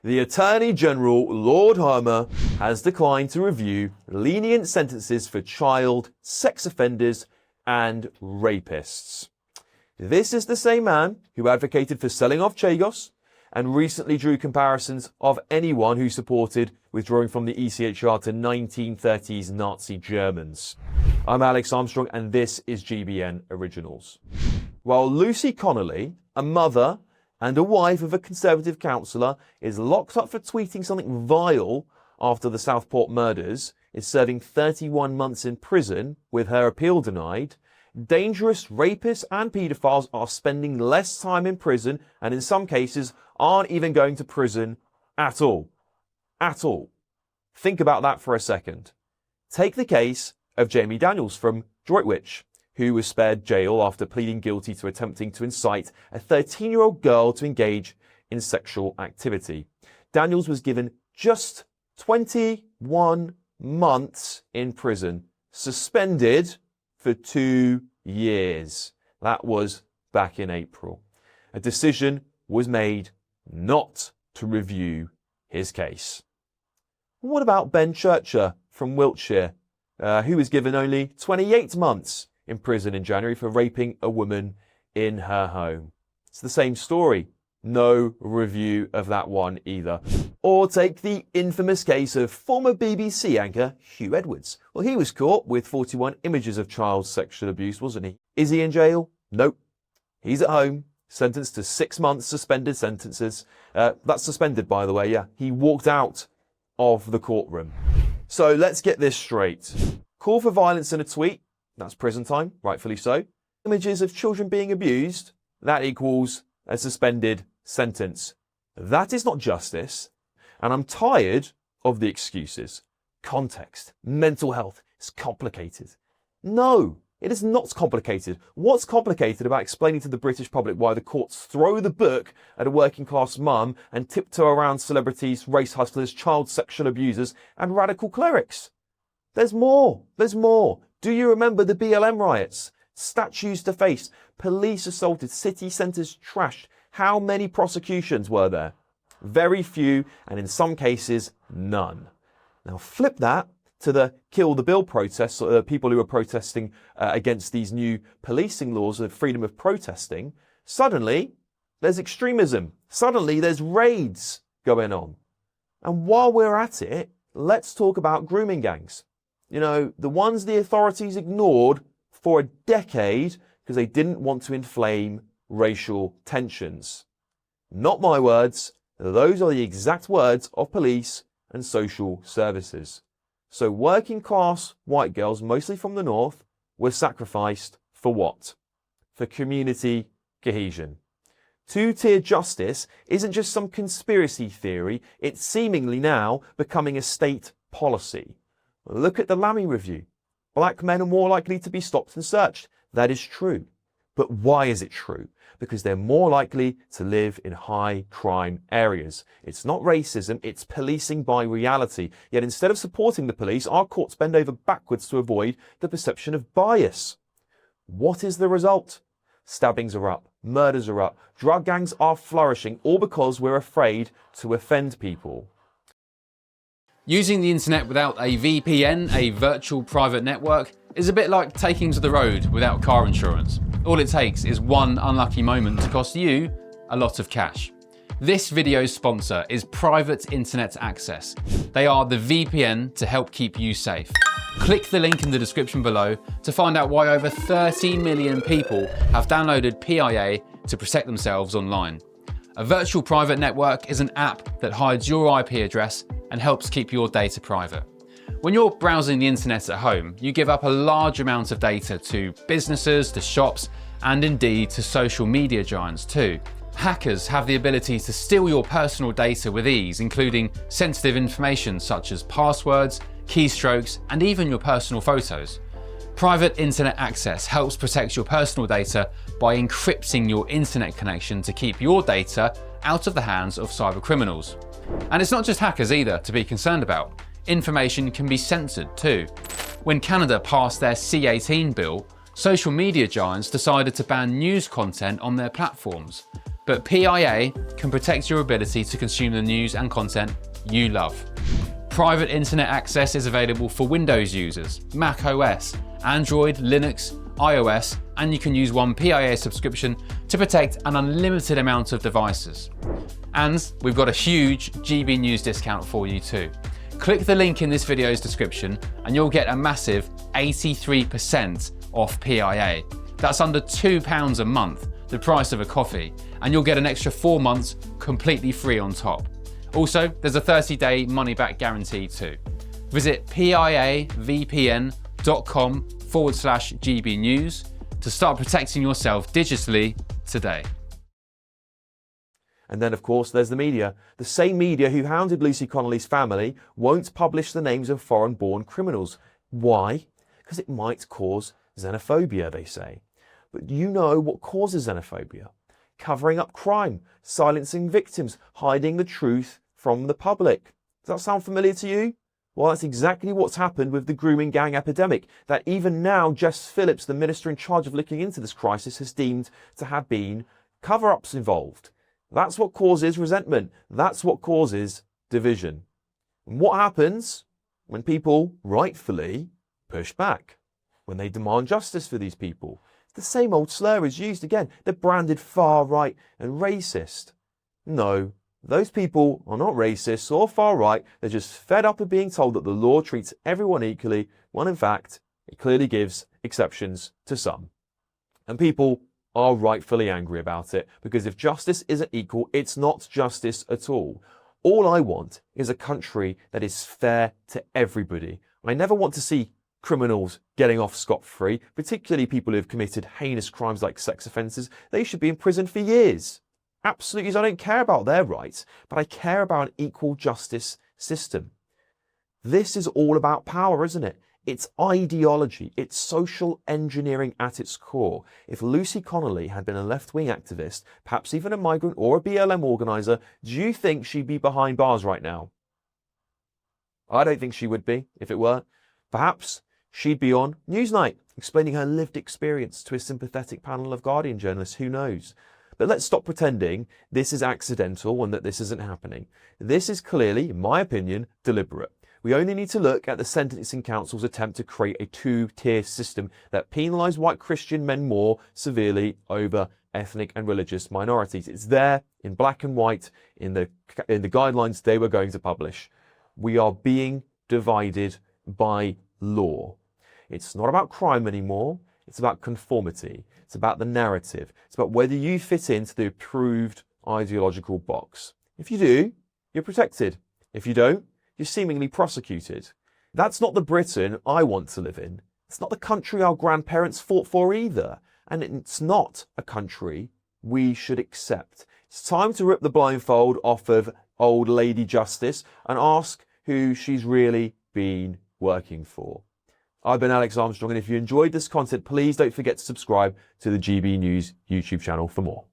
The Attorney General, Lord Homer, has declined to review lenient sentences for child sex offenders and rapists. This is the same man who advocated for selling off Chagos and recently drew comparisons of anyone who supported withdrawing from the ECHR to 1930s Nazi Germans. I'm Alex Armstrong and this is GBN Originals. While Lucy Connolly, a mother and a wife of a Conservative councillor, is locked up for tweeting something vile after the Southport murders, is serving 31 months in prison with her appeal denied, dangerous rapists and paedophiles are spending less time in prison and in some cases aren't even going to prison at all. At all. Think about that for a second. Take the case of Jamie Daniels from Droitwich, who was spared jail after pleading guilty to attempting to incite a 13-year-old girl to engage in sexual activity. Daniels was given just 21 months in prison, suspended for 2 years. That was back in April. A decision was made not to review his case. What about Ben Churcher from Wiltshire, who was given only 28 months in prison in January for raping a woman in her home? It's the same story. No review of that one either. Or take the infamous case of former BBC anchor Hugh Edwards. Well, he was caught with 41 images of child sexual abuse, wasn't he? Is he in jail? Nope. He's at home, sentenced to 6 months suspended sentences. That's suspended, by the way, yeah. He walked out of the courtroom. So let's get this straight. Call for violence in a tweet, that's prison time, rightfully so. Images of children being abused, that equals a suspended sentence. That is not justice. And I'm tired of the excuses. Context, mental health, it's complicated. No, it is not complicated. What's complicated about explaining to the British public why the courts throw the book at a working class mum and tiptoe around celebrities, race hustlers, child sexual abusers and radical clerics? There's more. There's more. Do you remember the BLM riots? Statues defaced, police assaulted, city centres trashed. How many prosecutions were there? Very few, and in some cases, none. Now flip that to the Kill the Bill protests, people who are protesting against these new policing laws of freedom of protesting. Suddenly, there's extremism. Suddenly, there's raids going on. And while we're at it, let's talk about grooming gangs. You know, the ones the authorities ignored for a decade because they didn't want to inflame racial tensions. Not my words. Those are the exact words of police and social services. So working class white girls, mostly from the north, were sacrificed for what? For community cohesion. Two-tier justice isn't just some conspiracy theory, it's seemingly now becoming a state policy. Look at the Lammy Review. Black men are more likely to be stopped and searched. That is true. But why is it true? Because they're more likely to live in high crime areas. It's not racism, it's policing by reality. Yet instead of supporting the police, our courts bend over backwards to avoid the perception of bias. What is the result? Stabbings are up, murders are up, drug gangs are flourishing, all because we're afraid to offend people. Using the internet without a VPN, a virtual private network, is a bit like taking to the road without car insurance. All it takes is one unlucky moment to cost you a lot of cash. This video's sponsor is Private Internet Access. They are the VPN to help keep you safe. Click the link in the description below to find out why over 30 million people have downloaded PIA to protect themselves online. A virtual private network is an app that hides your IP address and helps keep your data private. When you're browsing the internet at home, you give up a large amount of data to businesses, to shops, and indeed to social media giants too. Hackers have the ability to steal your personal data with ease, including sensitive information such as passwords, keystrokes, and even your personal photos. Private Internet Access helps protect your personal data by encrypting your internet connection to keep your data out of the hands of cyber criminals. And it's not just hackers either to be concerned about. Information can be censored too. When Canada passed their C-18 bill, social media giants decided to ban news content on their platforms. but PIA can protect your ability to consume the news and content you love. Private internet access is available for Windows users, Mac OS, Android, Linux, iOS, and you can use one PIA subscription to protect an unlimited amount of devices. And we've got a huge GB News discount for you too. Click the link in this video's description and you'll get a massive 83% off PIA. That's under £2 a month, the price of a coffee, and you'll get an extra 4 months completely free on top. Also, there's a 30-day money-back guarantee too. Visit piavpn.com/GB News to start protecting yourself digitally today. And then, of course, there's the media. The same media who hounded Lucy Connolly's family won't publish the names of foreign-born criminals. Why? Because it might cause xenophobia, they say. But you know what causes xenophobia? Covering up crime, silencing victims, hiding the truth from the public. Does that sound familiar to you? Well, that's exactly what's happened with the grooming gang epidemic, that even now Jess Phillips, the minister in charge of looking into this crisis, has deemed to have been cover-ups involved. That's what causes resentment. That's what causes division. And what happens when people, rightfully, push back? When they demand justice for these people? The same old slur is used again. They're branded far-right and racist. No, those people are not racist or far-right. They're just fed up of being told that the law treats everyone equally, when in fact, it clearly gives exceptions to some. And people are rightfully angry about it, because if justice isn't equal, it's not justice at all. All I want is a country that is fair to everybody. I never want to see criminals getting off scot-free, particularly people who have committed heinous crimes like sex offences. They should be in prison for years. Absolutely, I don't care about their rights, but I care about an equal justice system. This is all about power, isn't it? It's ideology. It's social engineering at its core. If Lucy Connolly had been a left-wing activist, perhaps even a migrant or a BLM organiser, do you think she'd be behind bars right now? I don't think she would be, if it were. Perhaps she'd be on Newsnight, explaining her lived experience to a sympathetic panel of Guardian journalists. Who knows? But let's stop pretending this is accidental and that this isn't happening. This is clearly, in my opinion, deliberate. We only need to look at the Sentencing Council's attempt to create a two-tier system that penalise white Christian men more severely over ethnic and religious minorities. It's there in black and white in the guidelines they were going to publish. We are being divided by law. It's not about crime anymore. It's about conformity. It's about the narrative. It's about whether you fit into the approved ideological box. If you do, you're protected. If you don't, you're seemingly prosecuted. That's not the Britain I want to live in. It's not the country our grandparents fought for either. And it's not a country we should accept. It's time to rip the blindfold off of old Lady Justice and ask who she's really been working for. I've been Alex Armstrong, and if you enjoyed this content, please don't forget to subscribe to the GB News YouTube channel for more.